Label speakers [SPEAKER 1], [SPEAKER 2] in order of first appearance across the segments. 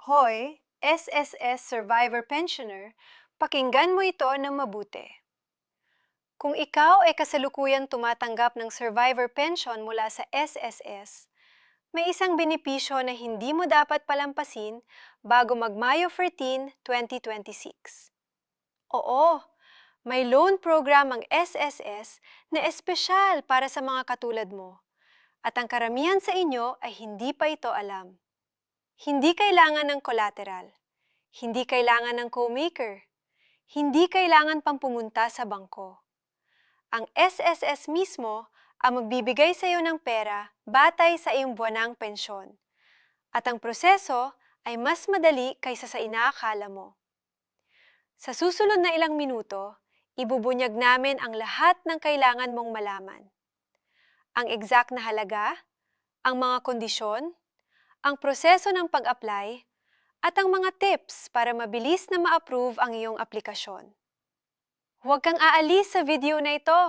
[SPEAKER 1] Hoy, SSS Survivor Pensioner, pakinggan mo ito ng mabuti. Kung ikaw ay kasalukuyang tumatanggap ng survivor pension mula sa SSS, may isang benepisyo na hindi mo dapat palampasin bago mag-Mayo 14, 2026. Oo, may loan program ang SSS na espesyal para sa mga katulad mo, at ang karamihan sa inyo ay hindi pa ito alam. Hindi kailangan ng collateral. Hindi kailangan ng co-maker. Hindi kailangan pang pumunta sa bangko. Ang SSS mismo ang magbibigay sa iyo ng pera batay sa iyong buwanang pensyon. At ang proseso ay mas madali kaysa sa inaakala mo. Sa susunod na ilang minuto, ibubunyag namin ang lahat ng kailangan mong malaman. Ang exact na halaga, ang mga kondisyon, ang proseso ng pag-apply, at ang mga tips para mabilis na ma-approve ang iyong aplikasyon. Huwag kang aalis sa video na ito.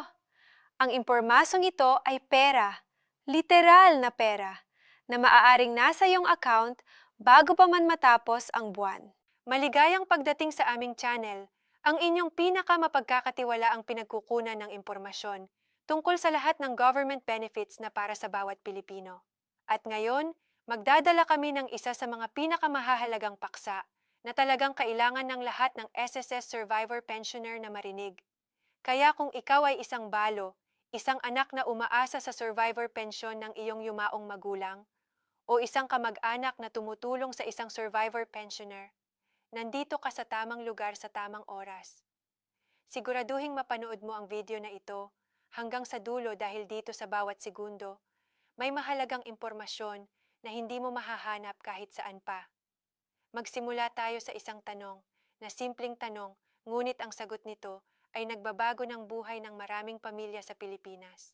[SPEAKER 1] Ang impormasyong ito ay pera, literal na pera, na maaaring nasa iyong account bago pa man matapos ang buwan. Maligayang pagdating sa aming channel, ang inyong pinakamapagkakatiwalaang pinagkukunan ng impormasyon tungkol sa lahat ng government benefits na para sa bawat Pilipino. At ngayon, magdadala kami ng isa sa mga pinakamahahalagang paksa na talagang kailangan ng lahat ng SSS Survivor Pensioner na marinig. Kaya kung ikaw ay isang balo, isang anak na umaasa sa survivor pension ng iyong yumaong magulang, o isang kamag-anak na tumutulong sa isang survivor pensioner, nandito ka sa tamang lugar sa tamang oras. Siguraduhing mapanood mo ang video na ito hanggang sa dulo dahil dito sa bawat segundo, may mahalagang impormasyon na hindi mo mahahanap kahit saan pa. Magsimula tayo sa isang tanong na simpleng tanong, ngunit ang sagot nito ay nagbabago ng buhay ng maraming pamilya sa Pilipinas.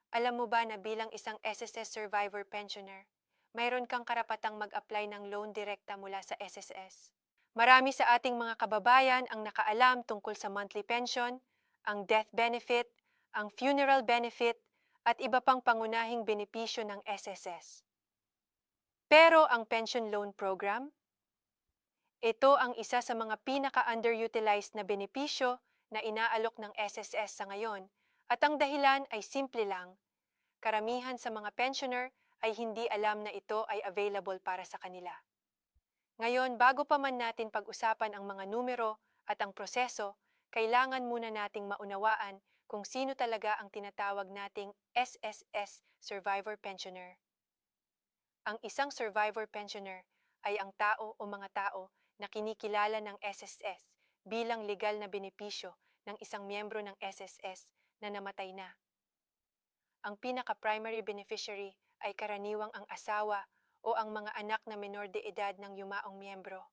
[SPEAKER 1] Alam mo ba na bilang isang SSS Survivor Pensioner, mayroon kang karapatang mag-apply ng loan direkta mula sa SSS? Marami sa ating mga kababayan ang nakaalam tungkol sa monthly pension, ang death benefit, ang funeral benefit, at iba pang pangunahing benepisyo ng SSS. Pero ang pension loan program, ito ang isa sa mga pinaka-underutilized na benepisyo na inaalok ng SSS sa ngayon, at ang dahilan ay simple lang. Karamihan sa mga pensioner ay hindi alam na ito ay available para sa kanila. Ngayon, bago pa man natin pag-usapan ang mga numero at ang proseso, kailangan muna nating maunawaan kung sino talaga ang tinatawag nating SSS Survivor Pensioner. Ang isang survivor pensioner ay ang tao o mga tao na kinikilala ng SSS bilang legal na benepisyo ng isang miyembro ng SSS na namatay na. Ang pinaka-primary beneficiary ay karaniwang ang asawa o ang mga anak na menor de edad ng yumaong miyembro.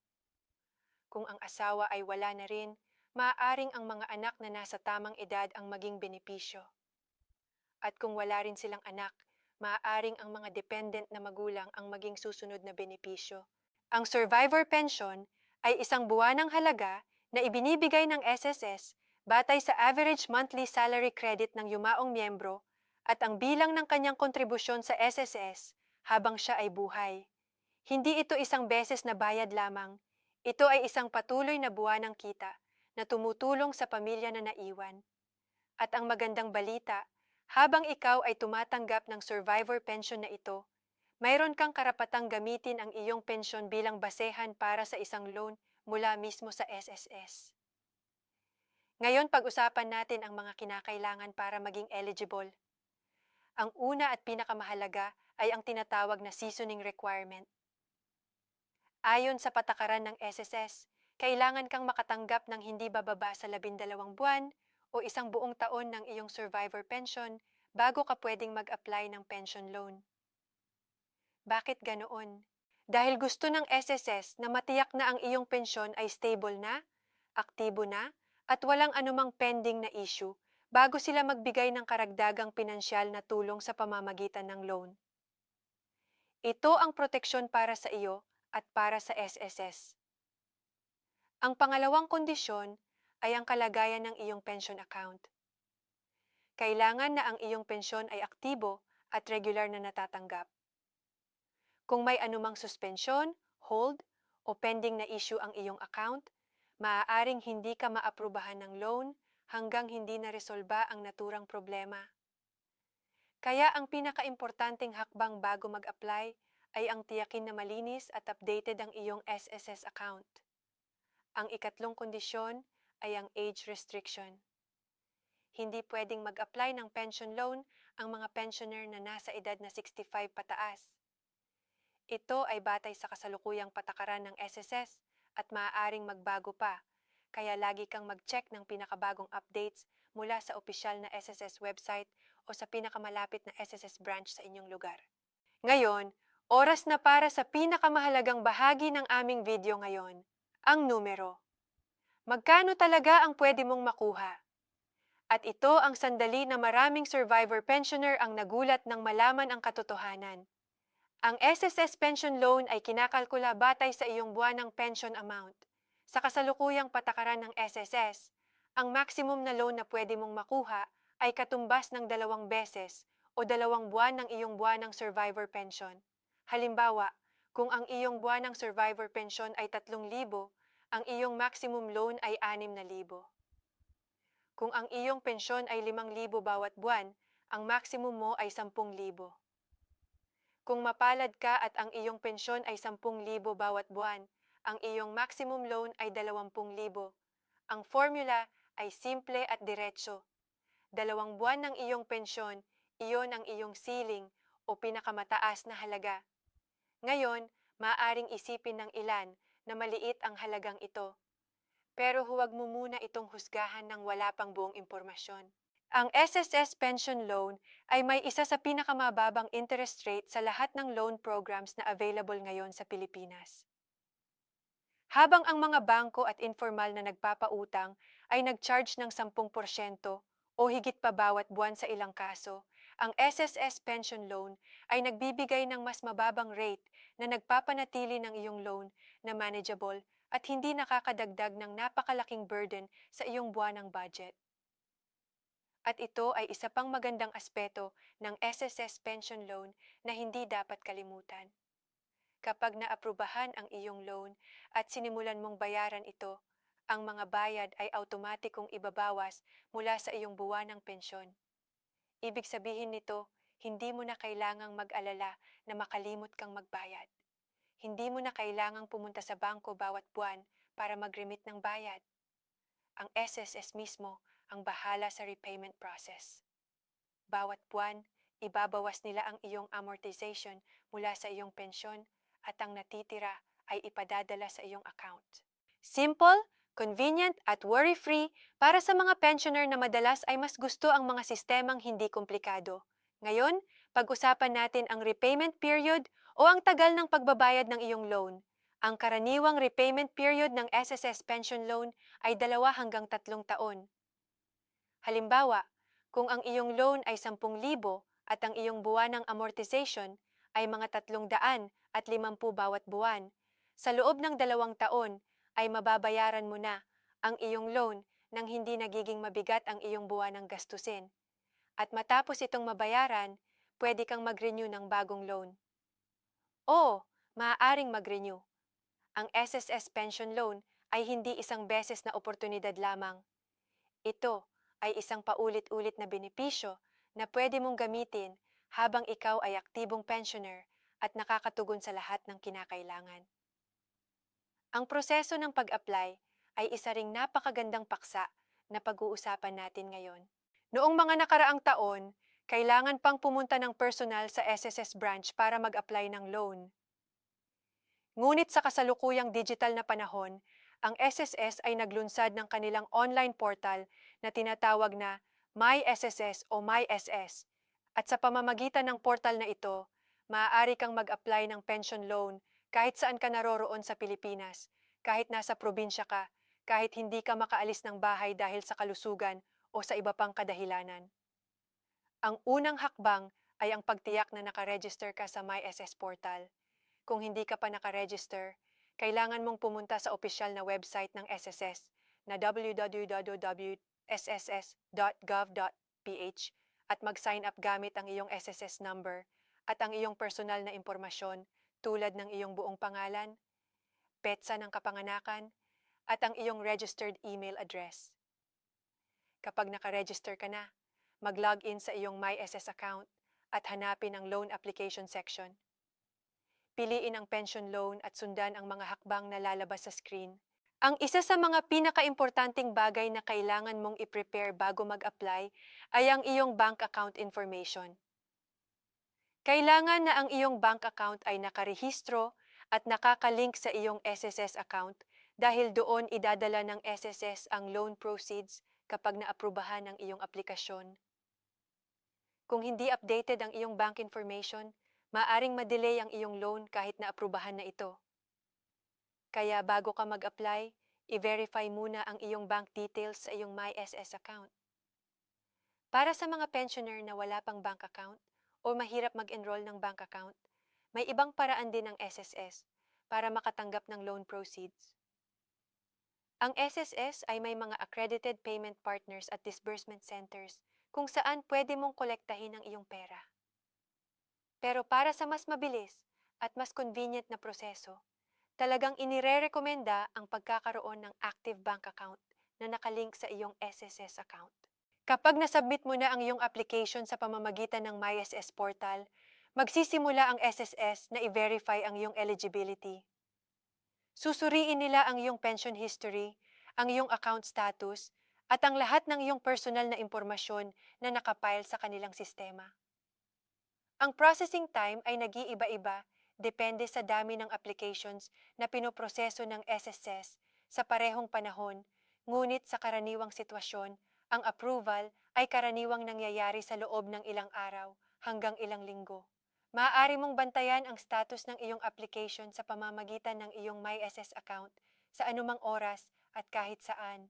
[SPEAKER 1] Kung ang asawa ay wala na rin, maaaring ang mga anak na nasa tamang edad ang maging benepisyo. At kung wala rin silang anak, maaaring ang mga dependent na magulang ang maging susunod na benepisyo. Ang survivor pension ay isang buwanang halaga na ibinibigay ng SSS batay sa average monthly salary credit ng yumaong miyembro at ang bilang ng kanyang kontribusyon sa SSS habang siya ay buhay. Hindi ito isang beses na bayad lamang. Ito ay isang patuloy na buwanang kita na tumutulong sa pamilya na naiwan. At ang magandang balita, habang ikaw ay tumatanggap ng survivor pension na ito, mayroon kang karapatang gamitin ang iyong pensyon bilang basehan para sa isang loan mula mismo sa SSS. Ngayon pag-usapan natin ang mga kinakailangan para maging eligible. Ang una at pinakamahalaga ay ang tinatawag na seasoning requirement. Ayon sa patakaran ng SSS, kailangan kang makatanggap ng hindi bababa sa 12 buwan o isang buong taon ng iyong survivor pension bago ka pwedeng mag-apply ng pension loan. Bakit ganoon? Dahil gusto ng SSS na matiyak na ang iyong pensyon ay stable na, aktibo na, at walang anumang pending na issue bago sila magbigay ng karagdagang pinansyal na tulong sa pamamagitan ng loan. Ito ang proteksyon para sa iyo at para sa SSS. Ang pangalawang kondisyon ay ang kalagayan ng iyong pension account. Kailangan na ang iyong pensyon ay aktibo at regular na natatanggap. Kung may anumang suspensyon, hold, o pending na issue ang iyong account, maaaring hindi ka maaprubahan ng loan hanggang hindi naresolba ang naturang problema. Kaya ang pinakaimportanteng hakbang bago mag-apply ay ang tiyakin na malinis at updated ang iyong SSS account. Ang ikatlong kondisyon ay ang age restriction. Hindi pwedeng mag-apply ng pension loan ang mga pensioner na nasa edad na 65 pataas. Ito ay batay sa kasalukuyang patakaran ng SSS at maaaring magbago pa, kaya lagi kang mag-check ng pinakabagong updates mula sa opisyal na SSS website o sa pinakamalapit na SSS branch sa inyong lugar. Ngayon, oras na para sa pinakamahalagang bahagi ng aming video ngayon, ang numero. Magkano talaga ang pwede mong makuha? At ito ang sandali na maraming survivor pensioner ang nagulat nang malaman ang katotohanan. Ang SSS pension loan ay kinakalkula batay sa iyong buwanang pension amount. Sa kasalukuyang patakaran ng SSS, ang maximum na loan na pwede mong makuha ay katumbas ng 2 beses o 2 buwan ng iyong buwanang survivor pension. Halimbawa, kung ang iyong buwanang survivor pension ay 3,000, ang iyong maximum loan ay 6,000. Kung ang iyong pensyon ay 5,000 bawat buwan, ang maximum mo ay 10,000. Kung mapalad ka at ang iyong pensyon ay 10,000 bawat buwan, ang iyong maximum loan ay 20,000. Ang formula ay simple at diretso. 2 buwan ng iyong pensyon, iyon ang iyong ceiling o pinakamataas na halaga. Ngayon, maaaring isipin ng ilan na maliit ang halagang ito. Pero huwag mo muna itong husgahan ng wala pang buong impormasyon. Ang SSS Pension Loan ay may isa sa pinakamababang interest rate sa lahat ng loan programs na available ngayon sa Pilipinas. Habang ang mga bangko at informal na nagpapautang ay nag-charge ng 10% o higit pa bawat buwan sa ilang kaso, ang SSS Pension Loan ay nagbibigay ng mas mababang rate na nagpapanatili ng iyong loan na manageable at hindi nakakadagdag ng napakalaking burden sa iyong buwanang budget. At ito ay isa pang magandang aspeto ng SSS Pension Loan na hindi dapat kalimutan. Kapag naaprubahan ang iyong loan at sinimulan mong bayaran ito, ang mga bayad ay automatikong ibabawas mula sa iyong buwanang pensyon. Ibig sabihin nito, hindi mo na kailangang mag-alala na makalimot kang magbayad. Hindi mo na kailangang pumunta sa bangko bawat buwan para mag-remit ng bayad. Ang SSS mismo ang bahala sa repayment process. Bawat buwan, ibabawas nila ang iyong amortization mula sa iyong pensyon at ang natitira ay ipadadala sa iyong account. Simple, convenient at worry-free para sa mga pensioner na madalas ay mas gusto ang mga sistemang hindi komplikado. Ngayon, pag-usapan natin ang repayment period o ang tagal ng pagbabayad ng iyong loan. Ang karaniwang repayment period ng SSS Pension Loan ay 2 hanggang 3 taon. Halimbawa, kung ang iyong loan ay 10,000 at ang iyong buwanang amortization ay mga 350 bawat buwan, sa loob ng 2 taon ay mababayaran mo na ang iyong loan nang hindi nagiging mabigat ang iyong buwanang gastusin. At matapos itong mabayaran, pwede kang mag-renew ng bagong loan. O, maaaring mag-renew. Ang SSS Pension Loan ay hindi isang beses na oportunidad lamang. Ito ay isang paulit-ulit na benepisyo na pwede mong gamitin habang ikaw ay aktibong pensioner at nakakatugon sa lahat ng kinakailangan. Ang proseso ng pag-apply ay isa ring napakagandang paksa na pag-uusapan natin ngayon. Noong mga nakaraang taon, kailangan pang pumunta ng personal sa SSS branch para mag-apply ng loan. Ngunit sa kasalukuyang digital na panahon, ang SSS ay naglunsad ng kanilang online portal na tinatawag na MySSS o MySS. At sa pamamagitan ng portal na ito, maaari kang mag-apply ng pension loan kahit saan ka naroroon sa Pilipinas, kahit nasa probinsya ka, kahit hindi ka makaalis ng bahay dahil sa kalusugan o sa iba pang kadahilanan. Ang unang hakbang ay ang pagtiyak na nakaregister ka sa MySS portal. Kung hindi ka pa nakaregister, kailangan mong pumunta sa opisyal na website ng SSS na www.sss.gov.ph at mag-sign up gamit ang iyong SSS number at ang iyong personal na impormasyon tulad ng iyong buong pangalan,
[SPEAKER 2] petsa ng kapanganakan, at ang iyong registered email address. Kapag nakaregister ka na, mag-login sa iyong MySS account at hanapin ang loan application section. Piliin ang pension loan at sundan ang mga hakbang na lalabas sa screen. Ang isa sa mga pinakaimportanteng bagay na kailangan mong i-prepare bago mag-apply ay ang iyong bank account information. Kailangan na ang iyong bank account ay nakarehistro at nakakalink sa iyong SSS account dahil doon idadala ng SSS ang loan proceeds kapag naaprubahan ang iyong aplikasyon. Kung hindi updated ang iyong bank information, maaring ma-delay ang iyong loan kahit naaprubahan na ito. Kaya bago ka mag-apply, i-verify muna ang iyong bank details sa iyong MySS account. Para sa mga pensioner na wala pang bank account o mahirap mag-enroll ng bank account, may ibang paraan din ng SSS para makatanggap ng loan proceeds. Ang SSS ay may mga accredited payment partners at disbursement centers kung saan pwede mong kolektahin ang iyong pera. Pero para sa mas mabilis at mas convenient na proseso, talagang inire-rekomenda ang pagkakaroon ng active bank account na nakalink sa iyong SSS account. Kapag nasubmit mo na ang iyong application sa pamamagitan ng MySS portal, magsisimula ang SSS na i-verify ang iyong eligibility. Susuriin nila ang iyong pension history, ang iyong account status, at ang lahat ng iyong personal na impormasyon na nakapile sa kanilang sistema. Ang processing time ay nag-iiba-iba depende sa dami ng applications na pinoproseso ng SSS sa parehong panahon, ngunit sa karaniwang sitwasyon, ang approval ay karaniwang nangyayari sa loob ng ilang araw hanggang ilang linggo. Maaari mong bantayan ang status ng iyong application sa pamamagitan ng iyong MySS account sa anumang oras at kahit saan.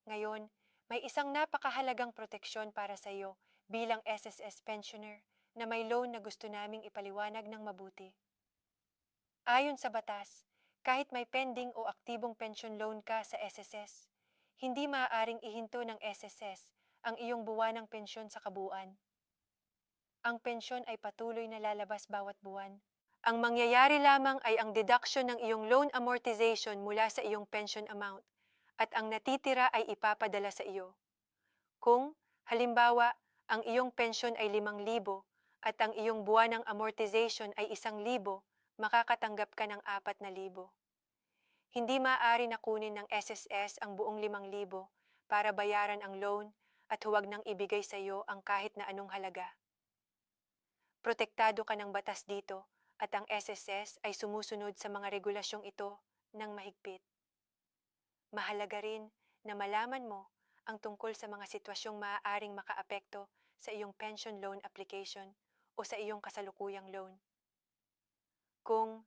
[SPEAKER 2] Ngayon, may isang napakahalagang proteksyon para sa iyo bilang SSS pensioner na may loan na gusto naming ipaliwanag ng mabuti. Ayon sa batas, kahit may pending o aktibong pension loan ka sa SSS, hindi maaaring ihinto ng SSS ang iyong buwanang pensyon sa kabuuan. Ang pensyon ay patuloy na lalabas bawat buwan. Ang mangyayari lamang ay ang deduction ng iyong loan amortization mula sa iyong pension amount at ang natitira ay ipapadala sa iyo. Kung, halimbawa, ang iyong pensyon ay 5,000 at ang iyong buwanang amortization ay 1,000, makakatanggap ka ng 4,000. Hindi maaari na kunin ng SSS ang buong 5,000 para bayaran ang loan at huwag nang ibigay sa iyo ang kahit na anong halaga. Protektado ka ng batas dito at ang SSS ay sumusunod sa mga regulasyong ito ng mahigpit. Mahalaga rin na malaman mo ang tungkol sa mga sitwasyong maaaring makaapekto sa iyong pension loan application o sa iyong kasalukuyang loan. Kung,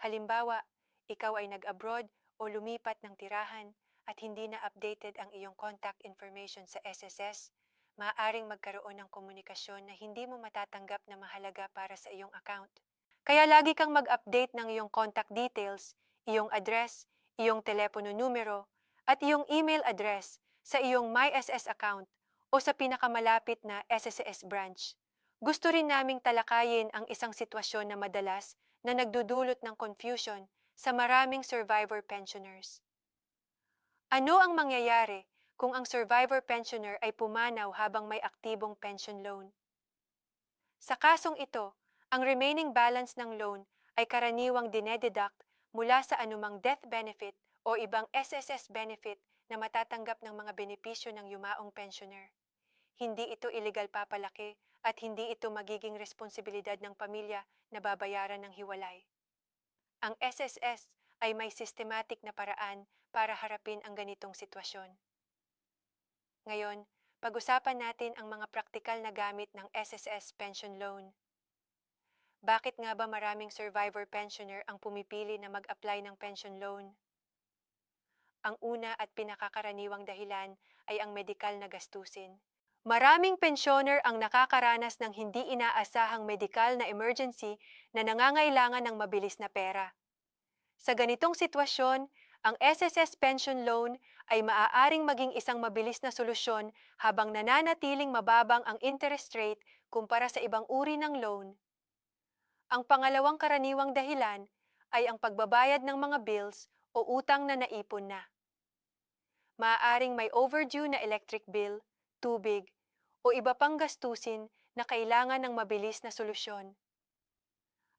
[SPEAKER 2] halimbawa, ikaw ay nag-abroad o lumipat ng tirahan at hindi na updated ang iyong contact information sa SSS, maaaring magkaroon ng komunikasyon na hindi mo matatanggap na mahalaga para sa iyong account. Kaya lagi kang mag-update ng iyong contact details, iyong address, iyong telepono numero, at iyong email address sa iyong MySS account o sa pinakamalapit na SSS branch. Gusto rin naming talakayin ang isang sitwasyon na madalas na nagdudulot ng confusion sa maraming survivor pensioners. Ano ang mangyayari kung ang survivor pensioner ay pumanaw habang may aktibong pension loan? Sa kasong ito, ang remaining balance ng loan ay karaniwang dinededuct mula sa anumang death benefit o ibang SSS benefit na matatanggap ng mga benepisyo ng yumaong pensioner. Hindi ito illegal papalaki at hindi ito magiging responsibilidad ng pamilya na babayaran ng hiwalay. Ang SSS ay may systematic na paraan para harapin ang ganitong sitwasyon. Ngayon, pag-usapan natin ang mga praktikal na gamit ng SSS pension loan. Bakit nga ba maraming survivor pensioner ang pumipili na mag-apply ng pension loan? Ang una at pinakakaraniwang dahilan ay ang medikal na gastusin. Maraming pensioner ang nakakaranas ng hindi inaasahang medikal na emergency na nangangailangan ng mabilis na pera. Sa ganitong sitwasyon, ang SSS pension loan ay maaaring maging isang mabilis na solusyon habang nananatiling mababang ang interest rate kumpara sa ibang uri ng loan. Ang pangalawang karaniwang dahilan ay ang pagbabayad ng mga bills o utang na naipon na. Maaaring may overdue na electric bill, tubig, o iba pang gastusin na kailangan ng mabilis na solusyon.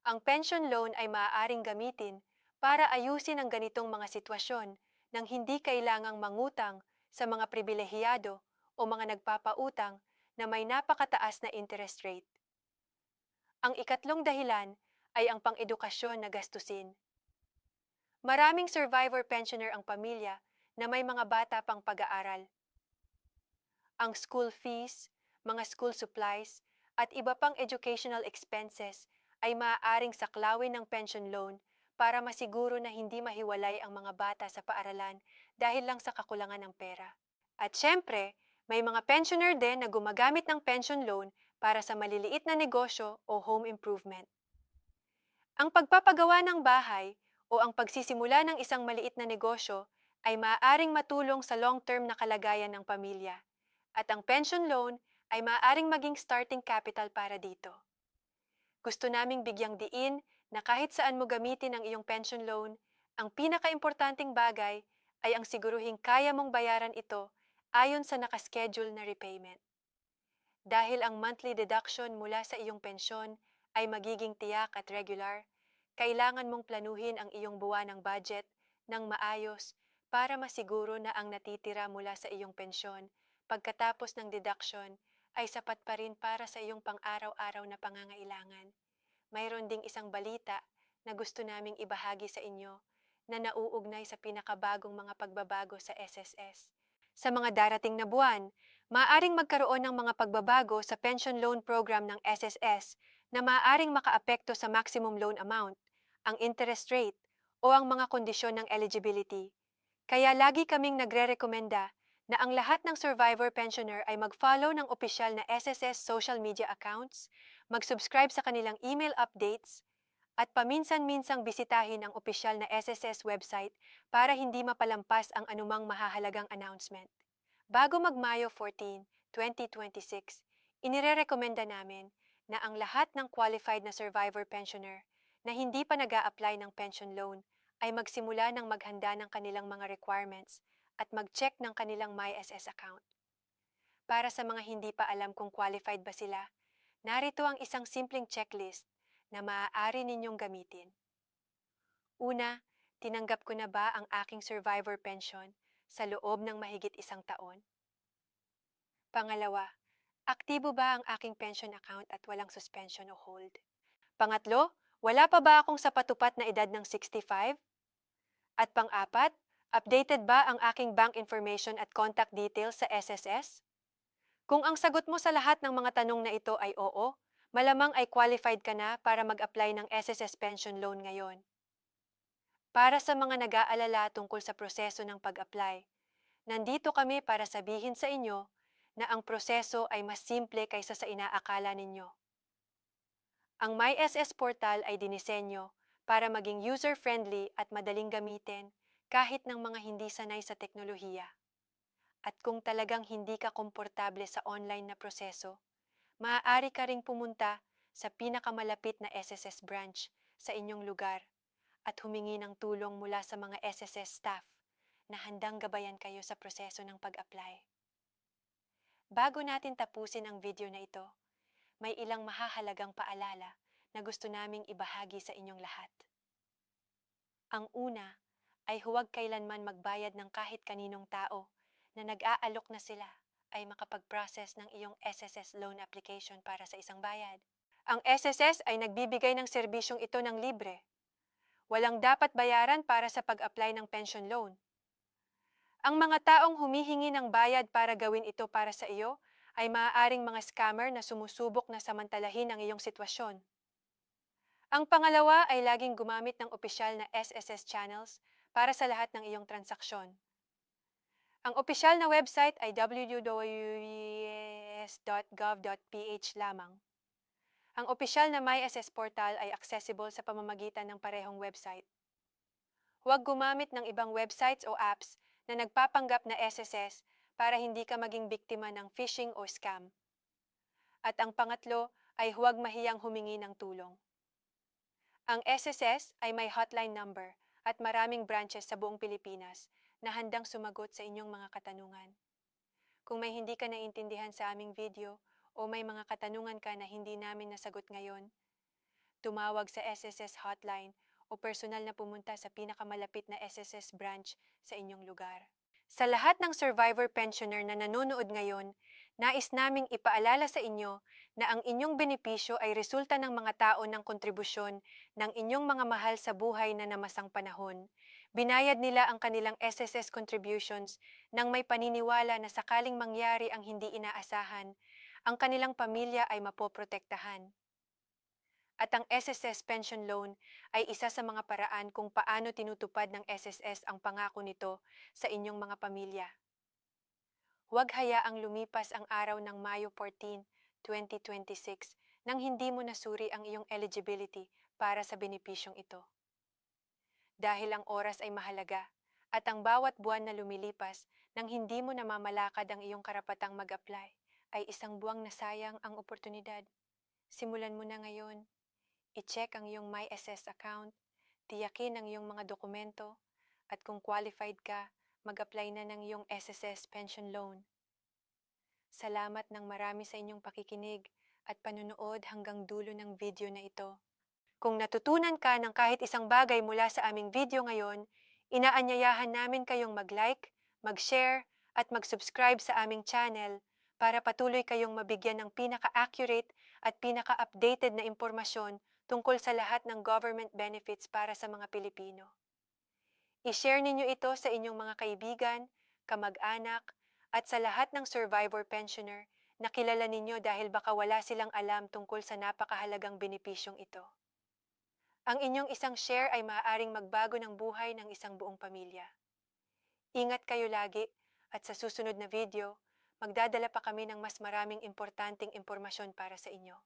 [SPEAKER 2] Ang pension loan ay maaaring gamitin para ayusin ang ganitong mga sitwasyon nang hindi kailangang mangutang sa mga pribilehiyado o mga nagpapautang na may napakataas na interest rate. Ang ikatlong dahilan ay ang pang-edukasyon na gastusin. Maraming survivor pensioner ang pamilya na may mga bata pang pag-aaral. Ang school fees, mga school supplies, at iba pang educational expenses ay maaaring saklawin ng pension loan para masiguro na hindi mahiwalay ang mga bata sa paaralan dahil lang sa kakulangan ng pera. At syempre, may mga pensioner din na gumagamit ng pension loan para sa maliliit na negosyo o home improvement. Ang pagpapagawa ng bahay o ang pagsisimula ng isang maliit na negosyo ay maaaring matulong sa long-term na kalagayan ng pamilya. At ang pension loan ay maaaring maging starting capital para dito. Gusto naming bigyang diin na kahit saan mo gamitin ang iyong pension loan, ang pinakaimportanteng bagay ay ang siguruhing kaya mong bayaran ito ayon sa nakaschedule na repayment. Dahil ang monthly deduction mula sa iyong pensyon ay magiging tiyak at regular, kailangan mong planuhin ang iyong buwanang budget ng maayos para masiguro na ang natitira mula sa iyong pensyon pagkatapos ng deduction ay sapat pa rin para sa iyong pang-araw-araw na pangangailangan. Mayroon ding isang balita na gusto naming ibahagi sa inyo na nauugnay sa pinakabagong mga pagbabago sa SSS. Sa mga darating na buwan, maaaring magkaroon ng mga pagbabago sa pension loan program ng SSS na maaaring makaapekto sa maximum loan amount, ang interest rate, o ang mga kondisyon ng eligibility. Kaya lagi kaming nagre-rekomenda na ang lahat ng survivor pensioner ay mag-follow ng opisyal na SSS social media accounts, mag-subscribe sa kanilang email updates, at paminsan-minsang bisitahin ang opisyal na SSS website para hindi mapalampas ang anumang mahahalagang announcement. Bago mag-Mayo 14, 2026, inirerekomenda namin na ang lahat ng qualified na survivor pensioner na hindi pa nag-a-apply ng pension loan ay magsimula ng maghanda ng kanilang mga requirements at mag-check ng kanilang MySS account. Para sa mga hindi pa alam kung qualified ba sila, narito ang isang simpleng checklist na maaari ninyong gamitin. Una, tinanggap ko na ba ang aking survivor pension sa loob ng mahigit 1 taon? Pangalawa, aktibo ba ang aking pension account at walang suspension o hold? Pangatlo, wala pa ba akong sapatupat na edad ng 65? At pang-apat, updated ba ang aking bank information at contact details sa SSS? Kung ang sagot mo sa lahat ng mga tanong na ito ay oo, malamang ay qualified ka na para mag-apply ng SSS pension loan ngayon. Para sa mga nag-aalala tungkol sa proseso ng pag-apply, nandito kami para sabihin sa inyo na ang proseso ay mas simple kaysa sa inaakala ninyo. Ang MySS portal ay dinisenyo para maging user-friendly at madaling gamitin kahit ng mga hindi sanay sa teknolohiya. At kung talagang hindi ka komportable sa online na proseso, maaari ka ring pumunta sa pinakamalapit na SSS branch sa inyong lugar at humingi ng tulong mula sa mga SSS staff na handang gabayan kayo sa proseso ng pag-apply. Bago natin tapusin ang video na ito, may ilang mahahalagang paalala na gusto naming ibahagi sa inyong lahat. Ang una ay huwag kailanman magbayad ng kahit kaninong tao na nag-aalok na sila ay makapag-process ng iyong SSS loan application para sa isang bayad. Ang SSS ay nagbibigay ng serbisyong ito ng libre. Walang dapat bayaran para sa pag-apply ng pension loan. Ang mga taong humihingi ng bayad para gawin ito para sa iyo ay maaaring mga scammer na sumusubok na samantalahin ang iyong sitwasyon. Ang pangalawa ay laging gumamit ng opisyal na SSS channels para sa lahat ng iyong transaksyon. Ang opisyal na website ay www.es.gov.ph lamang. Ang opisyal na MySS portal ay accessible sa pamamagitan ng parehong website. Huwag gumamit ng ibang websites o apps na nagpapanggap na SSS para hindi ka maging biktima ng phishing o scam. At ang pangatlo ay huwag mahiyang humingi ng tulong. Ang SSS ay may hotline number at maraming branches sa buong Pilipinas na handang sumagot sa inyong mga katanungan. Kung may hindi ka naiintindihan sa aming video o may mga katanungan ka na hindi namin nasagot ngayon, tumawag sa SSS hotline o personal na pumunta sa pinakamalapit na SSS branch sa inyong lugar. Sa lahat ng survivor pensioner na nanonood ngayon, nais naming ipaalala sa inyo na ang inyong benepisyo ay resulta ng mga taon ng kontribusyon ng inyong mga mahal sa buhay na namasang panahon. Binayad nila ang kanilang SSS contributions nang may paniniwala na sakaling mangyari ang hindi inaasahan, ang kanilang pamilya ay mapoprotektahan. At ang SSS pension loan ay isa sa mga paraan kung paano tinutupad ng SSS ang pangako nito sa inyong mga pamilya. Huwag hayaang lumipas ang araw ng Mayo 14, 2026 nang hindi mo nasuri ang iyong eligibility para sa benepisyong ito. Dahil ang oras ay mahalaga at ang bawat buwan na lumilipas nang hindi mo namamalakad ang iyong karapatang mag-apply ay isang buwang nasayang ang oportunidad. Simulan mo na ngayon. I-check ang iyong MySS account, tiyakin ang iyong mga dokumento, at kung qualified ka, mag-apply na ng iyong SSS pension loan. Salamat ng marami sa inyong pakikinig at panunood hanggang dulo ng video na ito. Kung natutunan ka ng kahit isang bagay mula sa aming video ngayon, inaanyayahan namin kayong mag-like, mag-share, at mag-subscribe sa aming channel para patuloy kayong mabigyan ng pinaka-accurate at pinaka-updated na impormasyon tungkol sa lahat ng government benefits para sa mga Pilipino. I-share ninyo ito sa inyong mga kaibigan, kamag-anak, at sa lahat ng survivor pensioner na kilala ninyo dahil baka wala silang alam tungkol sa napakahalagang benepisyong ito. Ang inyong isang share ay maaaring magbago ng buhay ng isang buong pamilya. Ingat kayo lagi at sa susunod na video, magdadala pa kami ng mas maraming importanteng impormasyon para sa inyo.